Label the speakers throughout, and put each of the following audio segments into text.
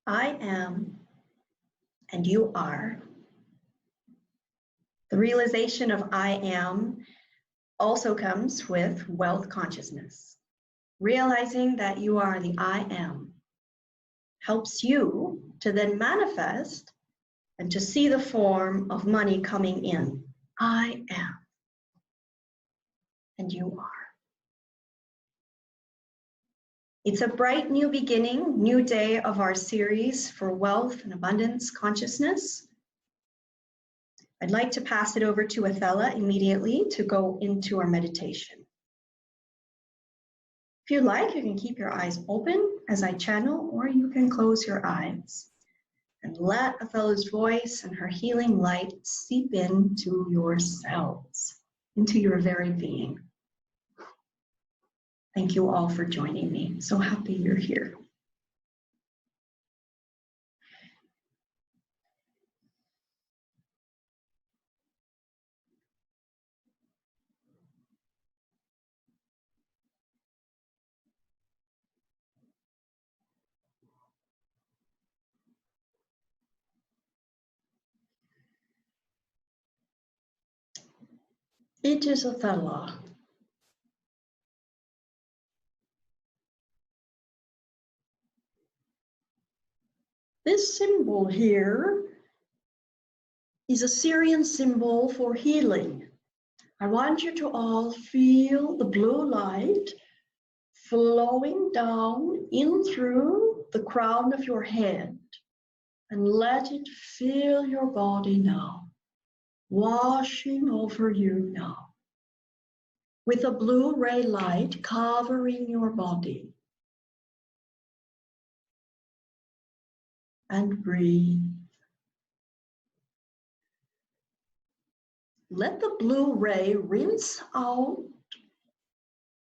Speaker 1: I am, and you are. The realization of I am also comes with wealth consciousness. Realizing that you are the I am helps you to then manifest and to see the form of money coming in. I am, and you are. It's a bright new beginning, new day of our series for wealth and abundance consciousness. I'd like to pass it over to Athella immediately to go into our meditation. If you like, you can keep your eyes open as I channel, or you can close your eyes and let Athella's voice and her healing light seep into your cells, into your very being. Thank you all for joining me. So happy you're here. It is Athella. This symbol here is a Syrian symbol for healing. I want you to all feel the blue light flowing down in through the crown of your head, and let it fill your body now, washing over you now, with a blue ray light covering your body. And breathe. Let the blue ray rinse out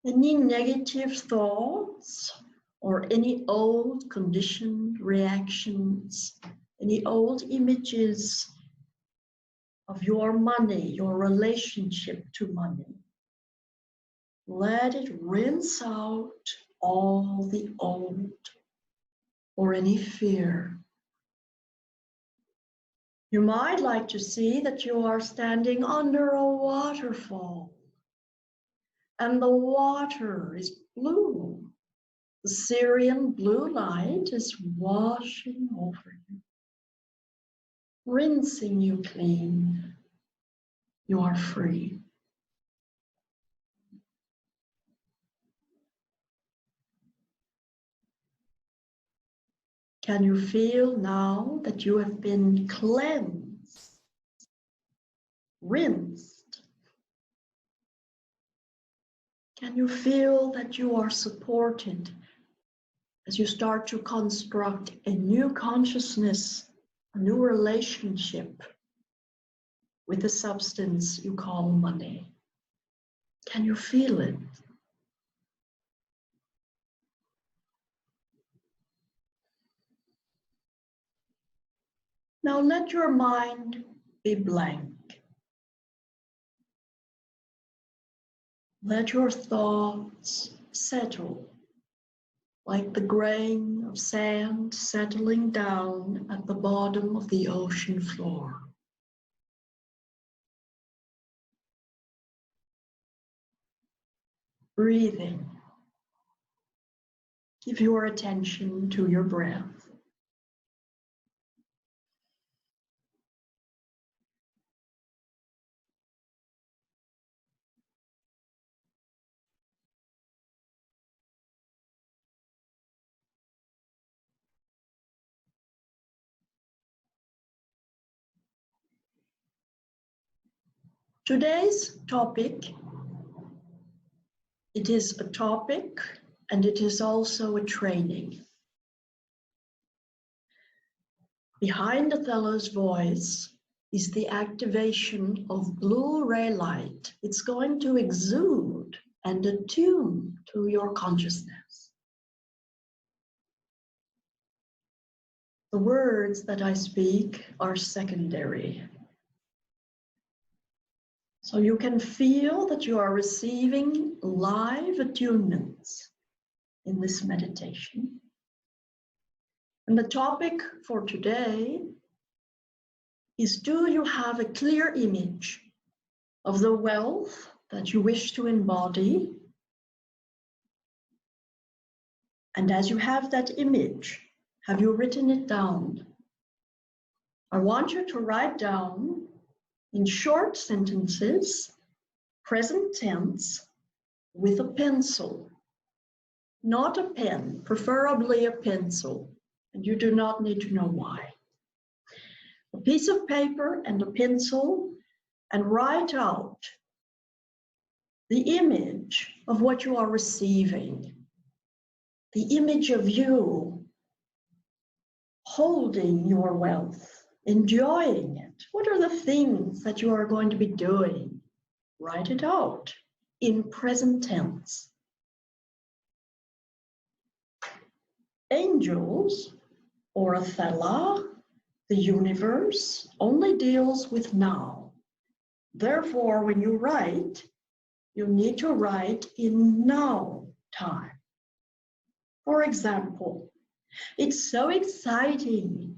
Speaker 1: any negative thoughts or any old conditioned reactions, any old images of your money, your relationship to money. Let it rinse out all the old or any fear. You might like to see that you are standing under a waterfall and the water is blue. The Syrian blue light is washing over you, rinsing you clean. You are free. Can you feel now that you have been cleansed, rinsed? Can you feel that you are supported as you start to construct a new consciousness, a new relationship with the substance you call money? Can you feel it? Now let your mind be blank. Let your thoughts settle like the grain of sand settling down at the bottom of the ocean floor. Breathing. Give your attention to your breath. Today's topic, it is a topic and it is also a training. Behind Athella's voice is the activation of blue ray light. It's going to exude and attune to your consciousness. The words that I speak are secondary. So you can feel that you are receiving live attunements in this meditation. And the topic for today is, do you have a clear image of the wealth that you wish to embody? And as you have that image, have you written it down? I want you to write down in short sentences, present tense, with a pencil, not a pen, preferably a pencil, and you do not need to know why. A piece of paper and a pencil, and write out the image of what you are receiving, the image of you holding your wealth, enjoying it. What are the things that you are going to be doing? Write it out in present tense. Angels, or Athella, the universe, only deals with now. Therefore, when you write, you need to write in now time. For example, it's so exciting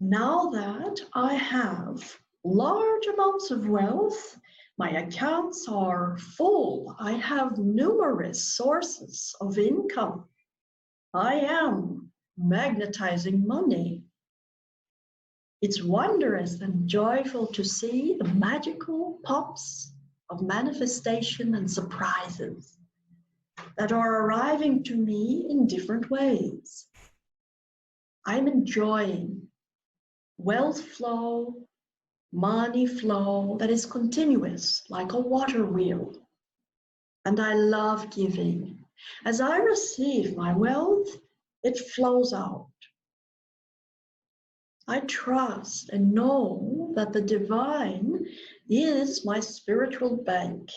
Speaker 1: now that I have large amounts of wealth. My accounts are full. I have numerous sources of income. I am magnetizing money. It's wondrous and joyful to see the magical pops of manifestation and surprises that are arriving to me in different ways. I'm enjoying wealth flow, money flow that is continuous, like a water wheel. And I love giving. As I receive my wealth, it flows out. I trust and know that the divine is my spiritual bank.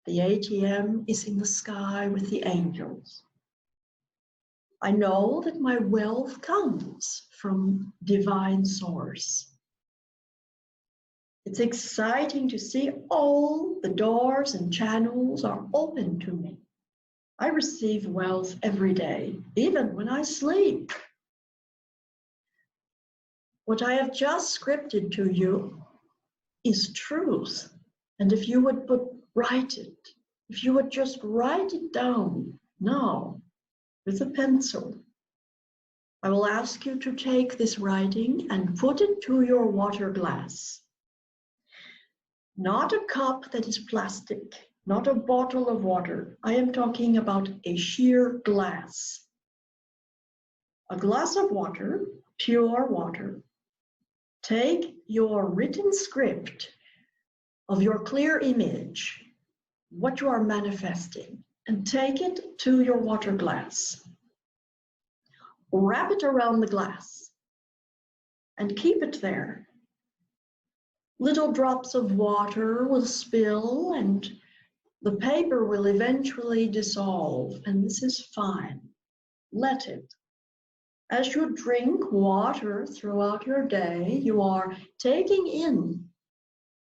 Speaker 1: The ATM is in the sky with the angels. I know that my wealth comes from divine source. It's exciting to see all the doors and channels are open to me. I receive wealth every day, even when I sleep. What I have just scripted to you is truth. And if you would write it, if you would just write it down now with a pencil, I will ask you to take this writing and put it to your water glass. Not a cup that is plastic, not a bottle of water. I am talking about a sheer glass. A glass of water, pure water. Take your written script of your clear image, what you are manifesting, and take it to your water glass. Wrap it around the glass and keep it there. Little drops of water will spill and the paper will eventually dissolve, and this is fine. Let it. As you drink water throughout your day, you are taking in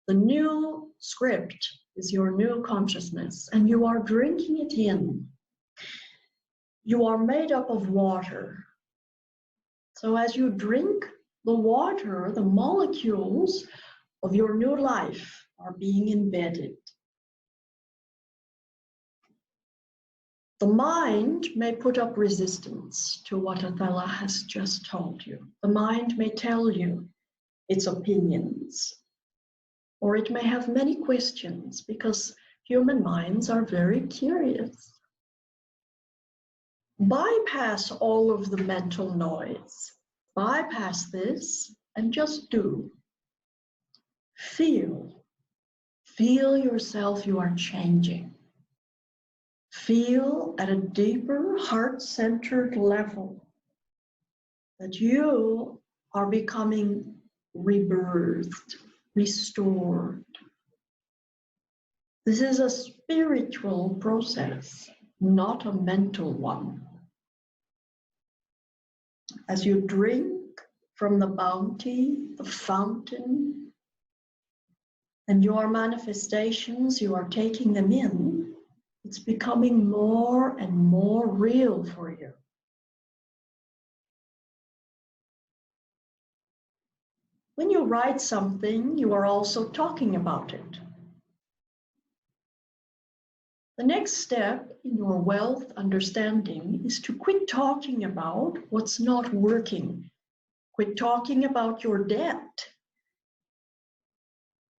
Speaker 1: the new script, is your new consciousness, and you are drinking it in. You are made up of water. So as you drink the water, the molecules of your new life are being embedded. The mind may put up resistance to what Athella has just told you. The mind may tell you its opinions, or it may have many questions because human minds are very curious. Bypass all of the mental noise. Bypass this and just do. Feel. Feel yourself, you are changing. Feel at a deeper, heart-centered level that you are becoming rebirthed, restored. This is a spiritual process, not a mental one. As you drink from the bounty, the fountain, and your manifestations, you are taking them in, it's becoming more and more real for you. When you write something, you are also talking about it. The next step in your wealth understanding is to quit talking about what's not working. Quit talking about your debt.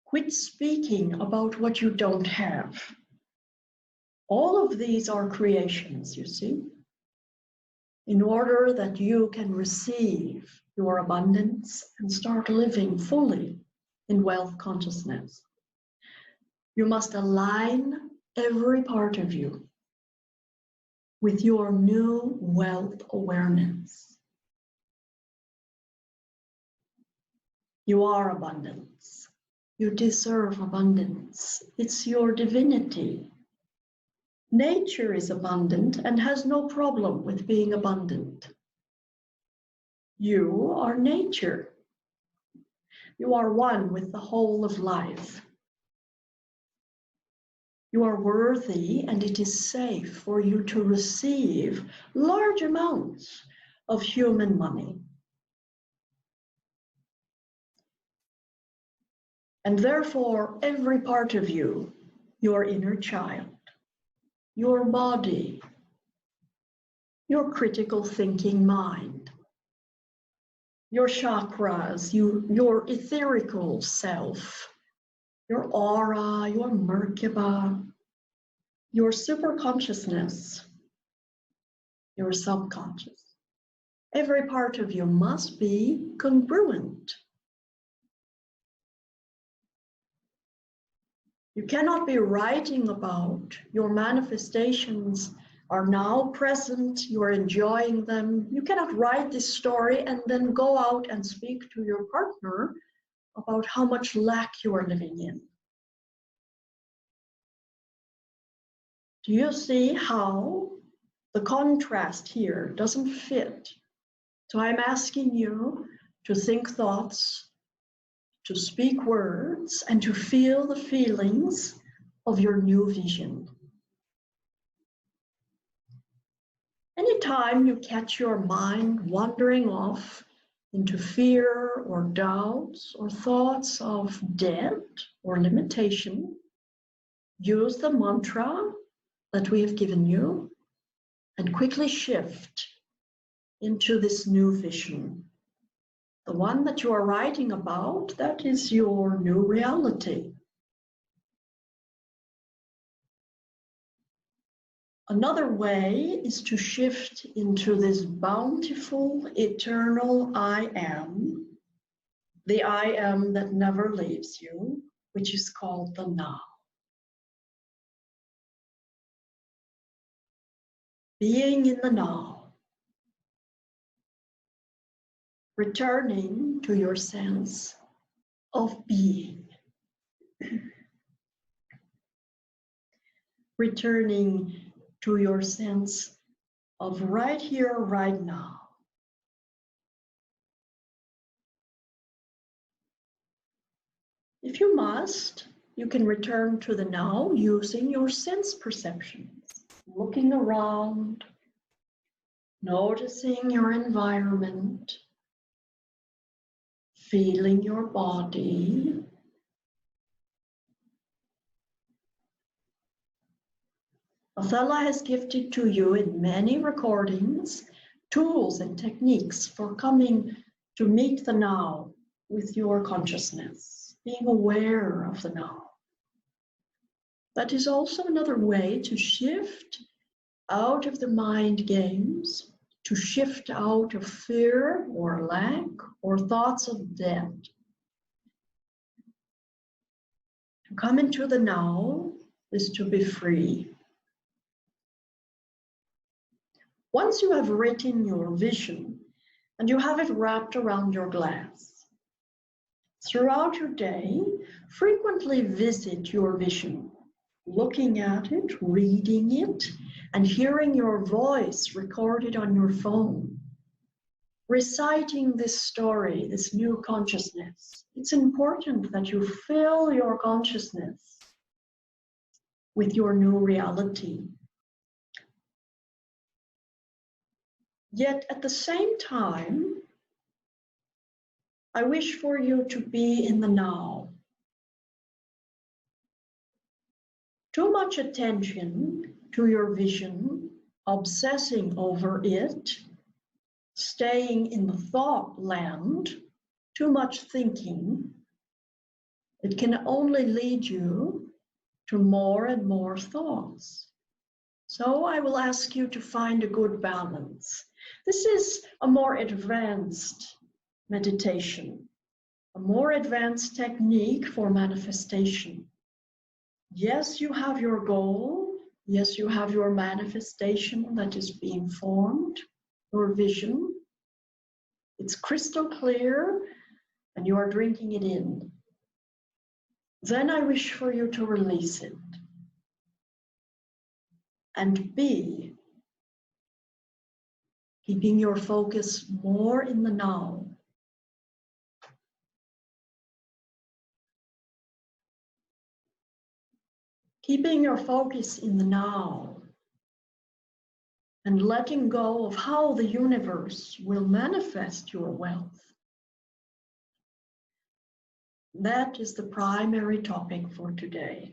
Speaker 1: Quit speaking about what you don't have. All of these are creations, you see, in order that you can receive your abundance and start living fully in wealth consciousness. You must align every part of you with your new wealth awareness. You are abundance. You deserve abundance. It's your divinity. Nature is abundant and has no problem with being abundant. You are nature. You are one with the whole of life. You are worthy, and it is safe for you to receive large amounts of human money. And therefore, every part of you, your inner child, your body, your critical thinking mind, your chakras, your etherical self, your aura, your Merkaba, your superconsciousness, your subconscious. Every part of you must be congruent. You cannot be writing about your manifestations are now present, you are enjoying them. You cannot write this story and then go out and speak to your partner about how much lack you are living in. Do you see how the contrast here doesn't fit? So I'm asking you to think thoughts, to speak words, and to feel the feelings of your new vision. Anytime you catch your mind wandering off into fear or doubts or thoughts of debt or limitation, use the mantra that we have given you and quickly shift into this new vision. The one that you are writing about, that is your new reality. Another way is to shift into this bountiful, eternal I am, the I am that never leaves you, which is called the now. Being in the now, returning to your sense of being, returning to your sense of right here, right now. If you must, you can return to the now using your sense perceptions, looking around, noticing your environment, feeling your body. Athella has gifted to you in many recordings tools and techniques for coming to meet the now with your consciousness, being aware of the now. That is also another way to shift out of the mind games, to shift out of fear or lack or thoughts of debt. To come into the now is to be free. Once you have written your vision and you have it wrapped around your glass, throughout your day, frequently visit your vision, looking at it, reading it, and hearing your voice recorded on your phone, reciting this story, this new consciousness. It's important that you fill your consciousness with your new reality. Yet at the same time, I wish for you to be in the now. Too much attention to your vision, obsessing over it, staying in the thought land, too much thinking, it can only lead you to more and more thoughts. So I will ask you to find a good balance. This is a more advanced meditation, a more advanced technique for manifestation. Yes, you have your goal. Yes, you have your manifestation that is being formed, your vision. It's crystal clear and you are drinking it in. Then I wish for you to release it and be, keeping your focus more in the now. Keeping your focus in the now and letting go of how the universe will manifest your wealth. That is the primary topic for today.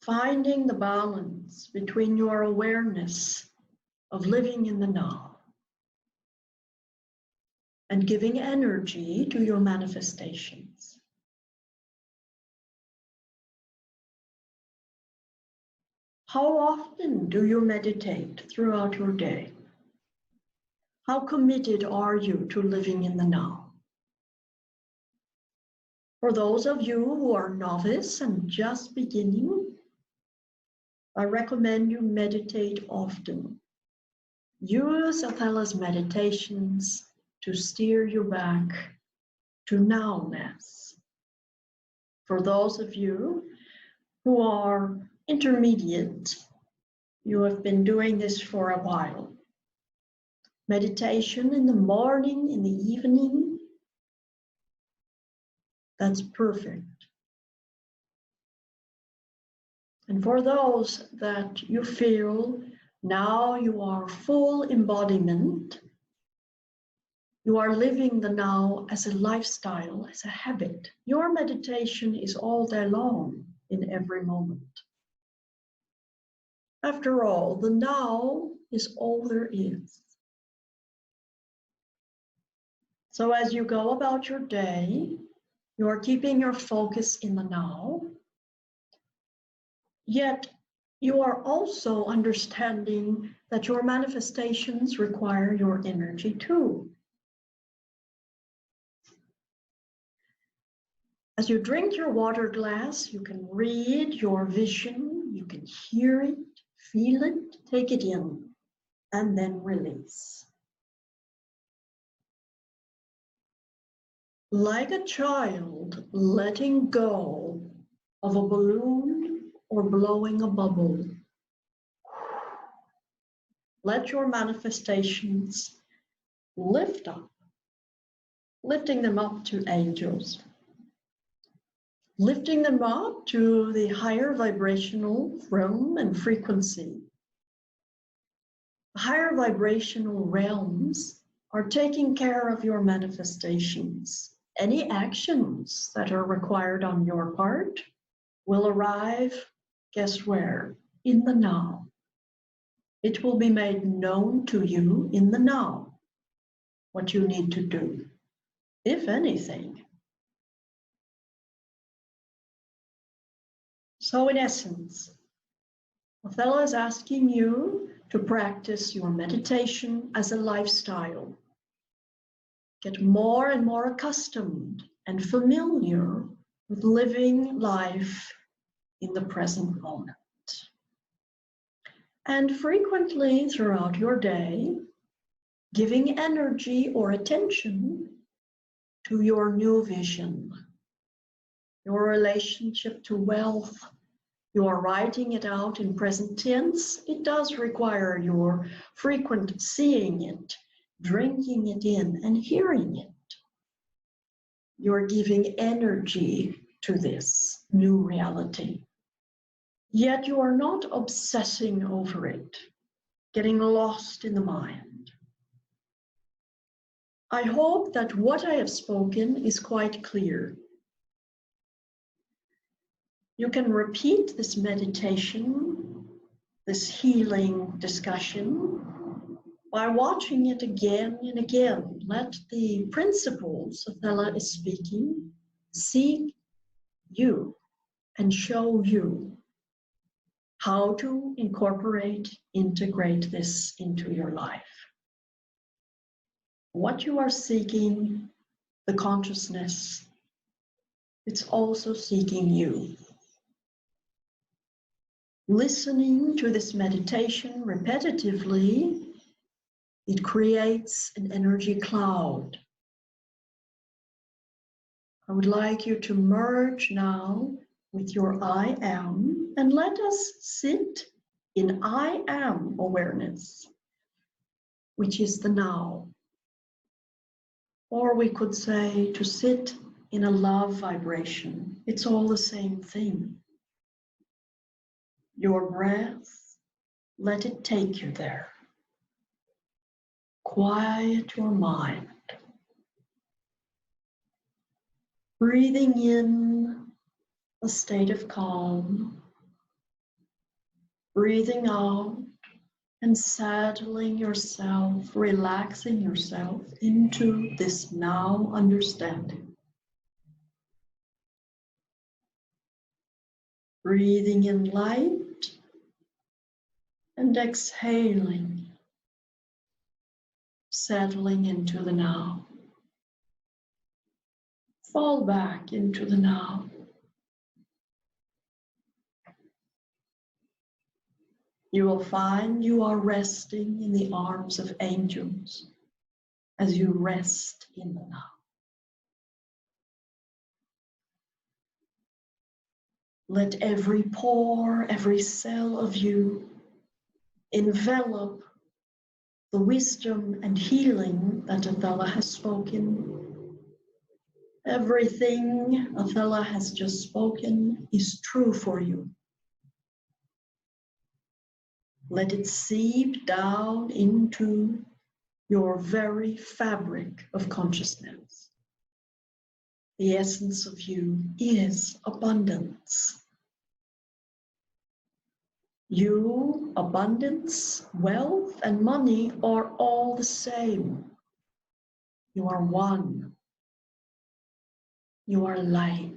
Speaker 1: Finding the balance between your awareness of living in the now and giving energy to your manifestations. How often do you meditate throughout your day? How committed are you to living in the now? For those of you who are novice and just beginning, I recommend you meditate often. Use Athella's meditations to steer you back to nowness. For those of you who are intermediate, you have been doing this for a while. Meditation in the morning, in the evening, that's perfect. And for those that you feel now you are full embodiment, you are living the now as a lifestyle, as a habit. Your meditation is all day long, in every moment. After all, the now is all there is. So as you go about your day, you are keeping your focus in the now, yet you are also understanding that your manifestations require your energy too. As you drink your water glass, you can read your vision, you can hear it, feel it, take it in, and then release. Like a child letting go of a balloon or blowing a bubble. Let your manifestations lift up, lifting them up to angels, lifting them up to the higher vibrational realm and frequency. The higher vibrational realms are taking care of your manifestations. Any actions that are required on your part will arrive, guess where? In the now. It will be made known to you in the now, what you need to do, if anything. So in essence, Athella is asking you to practice your meditation as a lifestyle. Get more and more accustomed and familiar with living life in the present moment. And frequently throughout your day, giving energy or attention to your new vision, your relationship to wealth. You are writing it out in present tense. It does require your frequent seeing it, drinking it in, and hearing it. You're giving energy to this new reality. Yet you are not obsessing over it, getting lost in the mind. I hope that what I have spoken is quite clear. You can repeat this meditation, this healing discussion, by watching it again and again. Let the principles Athella is speaking seek you and show you how to integrate this into your life. What you are seeking, the consciousness, it's also seeking you. Listening to this meditation repetitively, it creates an energy cloud. I would like you to merge now with your I am, and let us sit in I am awareness, which is the now. Or we could say to sit in a love vibration. It's all the same thing. Your breath, let it take you there. Quiet your mind. Breathing in a state of calm. Breathing out and settling yourself, relaxing yourself into this now understanding. Breathing in light and exhaling, settling into the now. Fall back into the now. You will find you are resting in the arms of angels as you rest in the now. Let every pore, every cell of you envelop the wisdom and healing that Athella has spoken. Everything Athella has just spoken is true for you. Let it seep down into your very fabric of consciousness. The essence of you is abundance. You, abundance, wealth, and money are all the same. You are one. You are light.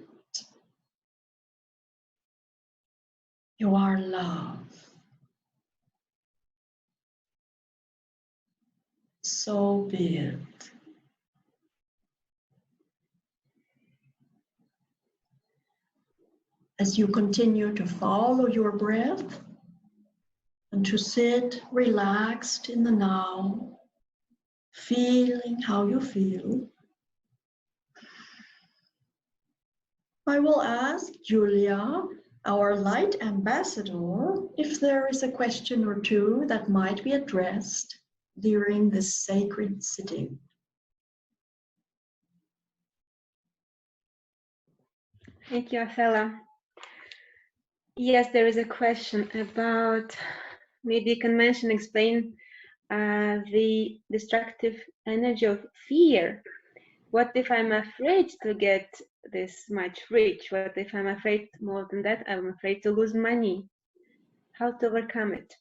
Speaker 1: You are love. So be it. As you continue to follow your breath and to sit relaxed in the now, feeling how you feel, I will ask Julia, our light ambassador, if there is a question or two that might be addressed during this sacred sitting.
Speaker 2: Thank you, Athella. Yes, there is a question about, maybe you can explain the destructive energy of fear. What if I'm afraid to get this much rich? What if I'm afraid more than that? I'm afraid to lose money. How to overcome it?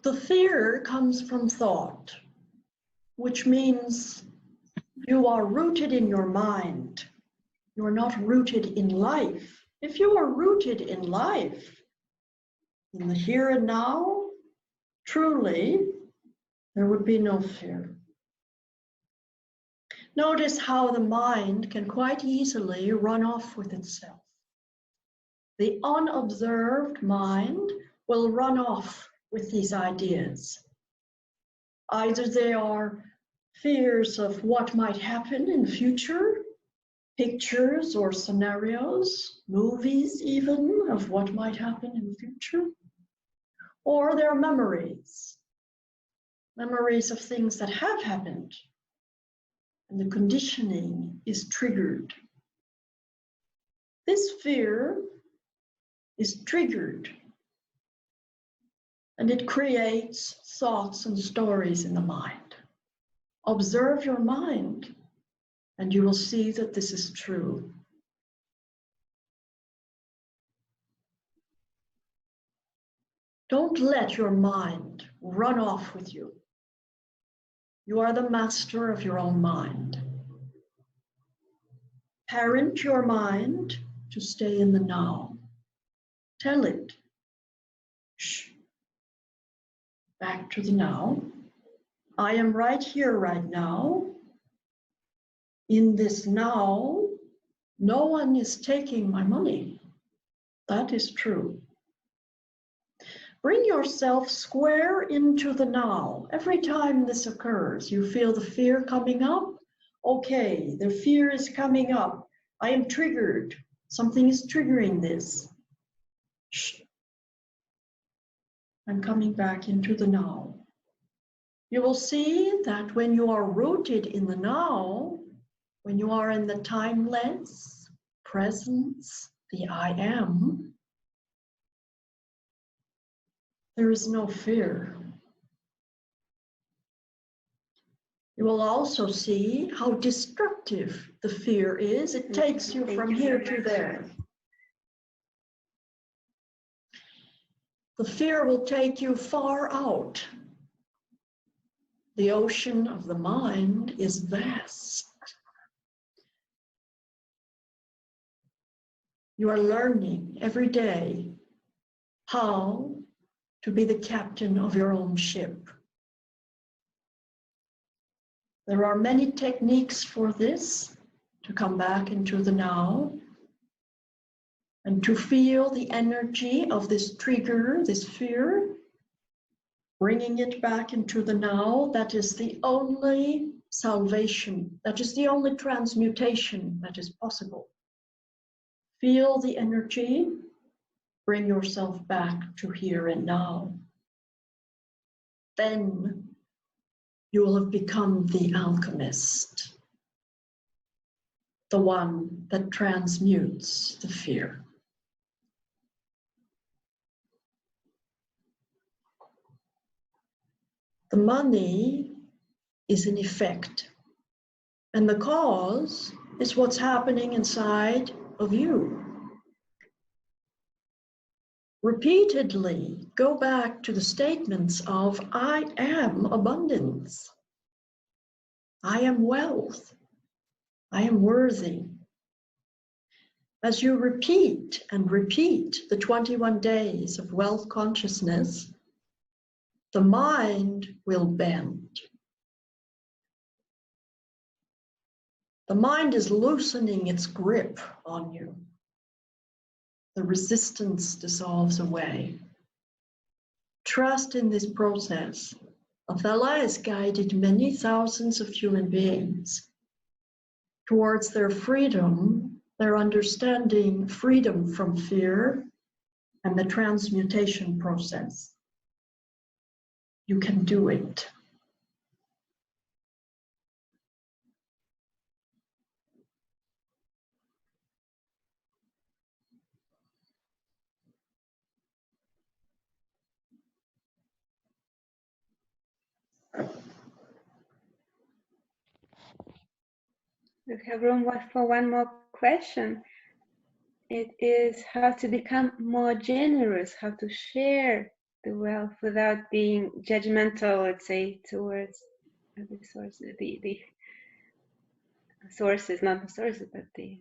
Speaker 1: The fear comes from thought, which means you are rooted in your mind. You are not rooted in life. If you are rooted in life, in the here and now, truly, there would be no fear. Notice how the mind can quite easily run off with itself. The unobserved mind will run off with these ideas. Either they are fears of what might happen in future, pictures or scenarios, movies even, of what might happen in the future, or they're memories of things that have happened, and the conditioning is triggered. This fear is triggered, and it creates thoughts and stories in the mind. Observe your mind, and you will see that this is true. Don't let your mind run off with you. You are the master of your own mind. Parent your mind to stay in the now. Tell it, shh, back to the now. I am right here, right now. In this now, no one is taking my money. That is true. Bring yourself square into the now. Every time this occurs, you feel the fear coming up. Okay, the fear is coming up. I am triggered. Something is triggering this. Shh. I'm coming back into the now. You will see that when you are rooted in the now, when you are in the timeless presence, the I am, there is no fear. You will also see how destructive the fear is. It takes you from here to there. The fear will take you far out. The ocean of the mind is vast. You are learning every day how to be the captain of your own ship. There are many techniques for this, to come back into the now and to feel the energy of this trigger, this fear, bringing it back into the now. That is the only salvation, that is the only transmutation that is possible. Feel the energy, bring yourself back to here and now. Then you will have become the alchemist, the one that transmutes the fear. The money is an effect, and the cause is what's happening inside of you. Repeatedly go back to the statements of I am abundance, I am wealth, I am worthy. As you repeat and repeat the 21 days of wealth consciousness, the mind will bend. The mind is loosening its grip on you. The resistance dissolves away. Trust in this process. Athella has guided many thousands of human beings towards their freedom, their understanding freedom from fear, and the transmutation process. You can do it.
Speaker 2: We have room for one more question. It is how to become more generous, how to share the wealth without being judgmental, let's say, towards the sources, the sources, not the sources, but the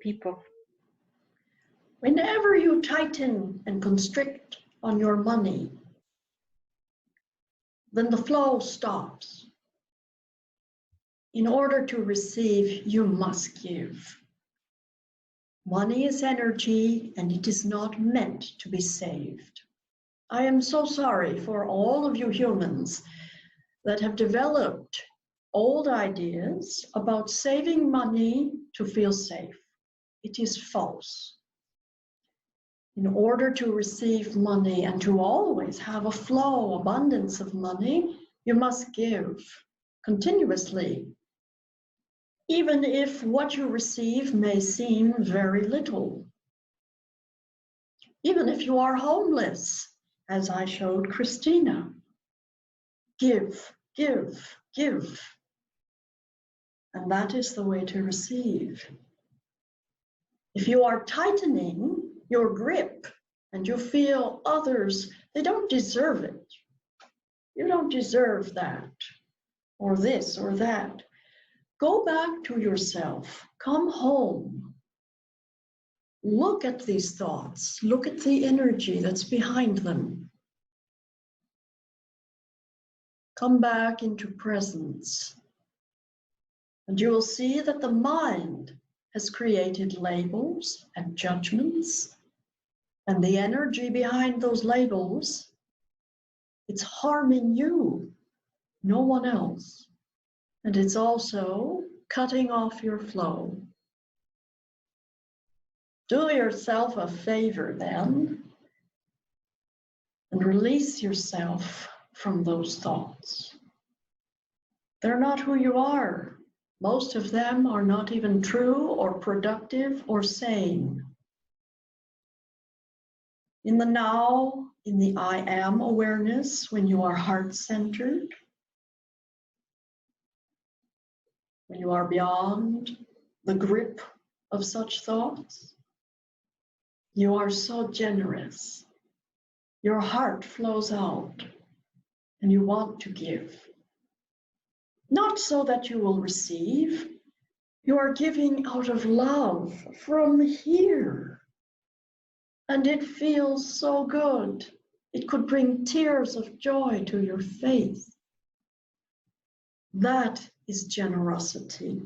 Speaker 2: people.
Speaker 1: Whenever you tighten and constrict on your money, then the flow stops. In order to receive, you must give. Money is energy, and it is not meant to be saved. I am so sorry for all of you humans that have developed old ideas about saving money to feel safe. It is false. In order to receive money and to always have a flow, abundance of money, you must give continuously. even if what you receive may seem very little. Even if you are homeless, as I showed Christina. Give, give, give. And that is the way to receive. If you are tightening your grip and you feel others, they don't deserve it. You don't deserve that, or this, or that. Go back to yourself. Come home. Look at these thoughts. Look at the energy that's behind them. Come back into presence. And you will see that the mind has created labels and judgments. And the energy behind those labels, it's harming you, no one else. And it's also cutting off your flow. Do yourself a favor then, and release yourself from those thoughts. They're not who you are. Most of them are not even true or productive or sane. In the now, in the I am awareness, when you are heart-centered, when you are beyond the grip of such thoughts, you are so generous. Your heart flows out and you want to give. Not so that you will receive, you are giving out of love from here. And it feels so good. It could bring tears of joy to your face. That is generosity.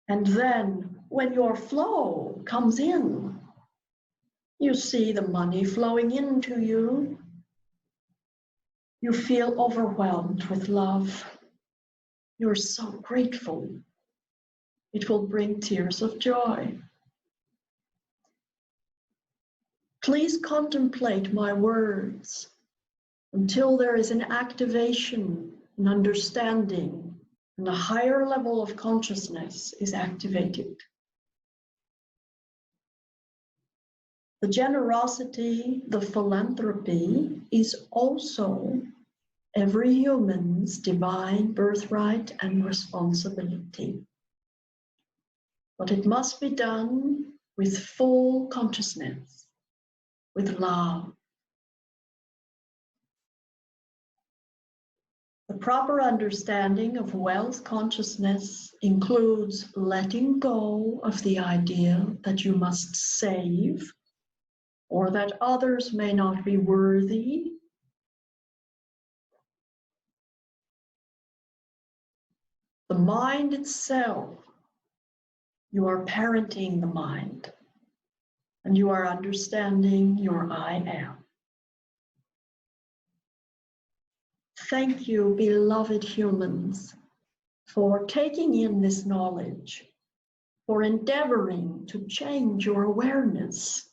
Speaker 1: And then when your flow comes in, you see the money flowing into you. You feel overwhelmed with love. You're so grateful. It will bring tears of joy. Please contemplate my words until there is an activation, an understanding, and a higher level of consciousness is activated. The generosity, the philanthropy is also every human's divine birthright and responsibility. But it must be done with full consciousness, with love. The proper understanding of wealth consciousness includes letting go of the idea that you must save or that others may not be worthy. The mind itself, you are parenting the mind and you are understanding your I am. Thank you, beloved humans, for taking in this knowledge, for endeavoring to change your awareness,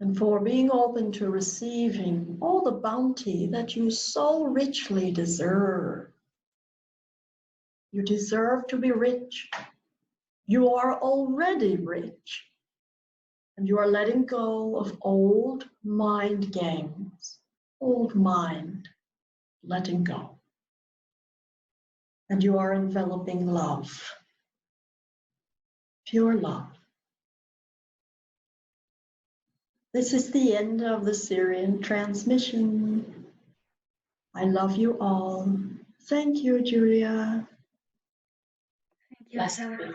Speaker 1: and for being open to receiving all the bounty that you so richly deserve. You deserve to be rich. You are already rich, and you are letting go of old mind games, old mind, letting go. And you are enveloping love, pure love. This is the end of the Syrian transmission. I love you all. Thank you, Julia.
Speaker 2: Thank you,
Speaker 1: Blessed
Speaker 2: Athella.
Speaker 1: be.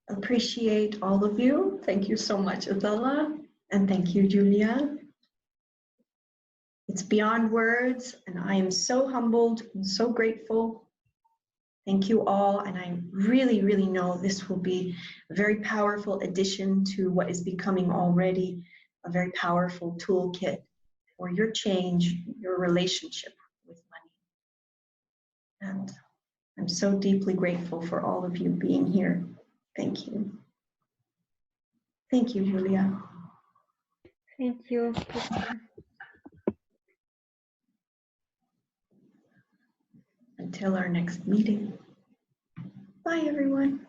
Speaker 1: Appreciate all of you. Thank you so much, Athella. And thank you, Julia. It's beyond words, and I am so humbled and so grateful. Thank you all, and I really, really know this will be a very powerful addition to what is becoming already a very powerful toolkit for your change, your relationship with money. And I'm so deeply grateful for all of you being here. Thank you. Thank you, Julia.
Speaker 2: Thank you.
Speaker 1: Until our next meeting. Bye, everyone.